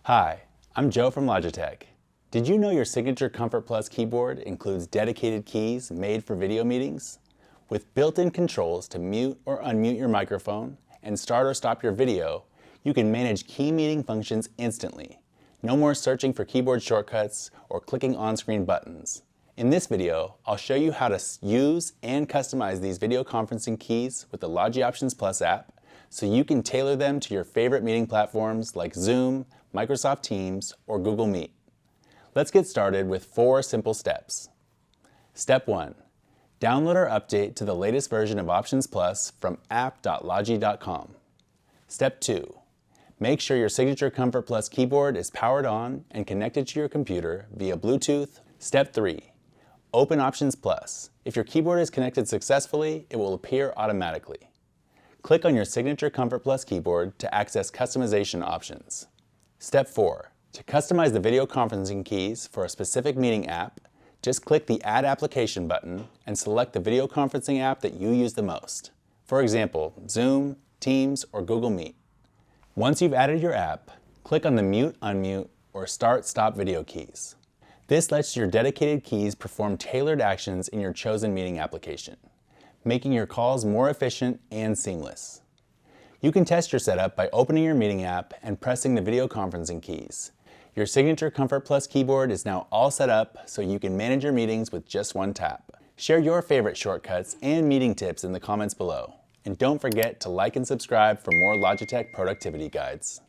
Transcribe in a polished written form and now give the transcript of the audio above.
Hi, I'm Joe from Logitech. Did you know your Signature Comfort Plus keyboard includes dedicated keys made for video meetings? With built-in controls to mute or unmute your microphone and start or stop your video, you can manage key meeting functions instantly. No more searching for keyboard shortcuts or clicking on-screen buttons. In this video, I'll show you how to use and customize these video conferencing keys with the Logi Options Plus app so you can tailor them to your favorite meeting platforms like Zoom, Microsoft Teams, or Google Meet. Let's get started with 4 simple steps. Step 1. Download or update to the latest version of Options Plus from app.logi.com. Step 2. Make sure your Signature Comfort Plus keyboard is powered on and connected to your computer via Bluetooth. Step 3. Open Options Plus. If your keyboard is connected successfully, it will appear automatically. Click on your Signature Comfort Plus keyboard to access customization options. Step 4. To customize the video conferencing keys for a specific meeting app, just click the Add Application button and select the video conferencing app that you use the most. For example, Zoom, Teams, or Google Meet. Once you've added your app, click on the Mute, Unmute, or Start, Stop video keys. This lets your dedicated keys perform tailored actions in your chosen meeting application, making your calls more efficient and seamless. You can test your setup by opening your meeting app and pressing the video conferencing keys. Your Signature Comfort Plus keyboard is now all set up so you can manage your meetings with just one tap. Share your favorite shortcuts and meeting tips in the comments below. And don't forget to like and subscribe for more Logitech productivity guides.